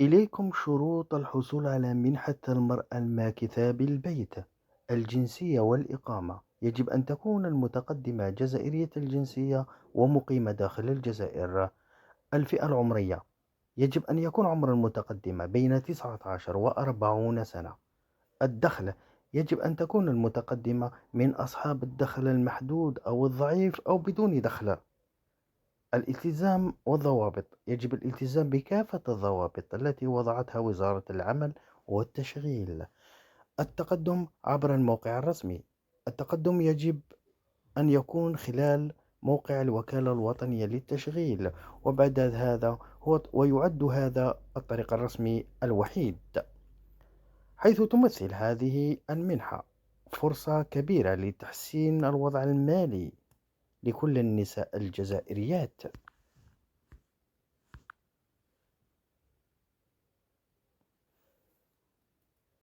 إليكم شروط الحصول على منحة المرأة الماكثة بالبيت. الجنسية والإقامة: يجب أن تكون المتقدمة جزائرية الجنسية ومقيمة داخل الجزائر. الفئة العمرية: يجب أن يكون عمر المتقدمة بين 19 و40 سنة. الدخل: يجب أن تكون المتقدمة من أصحاب الدخل المحدود أو الضعيف أو بدون دخل. الالتزام والضوابط: يجب الالتزام بكافة الضوابط التي وضعتها وزارة العمل والتشغيل. التقدم عبر الموقع الرسمي: التقدم يجب أن يكون خلال موقع الوكالة الوطنية للتشغيل، وبعد هذا ويعد هذا الطريق الرسمي الوحيد، حيث تمثل هذه المنحة فرصة كبيرة لتحسين الوضع المالي لكل النساء الجزائريات.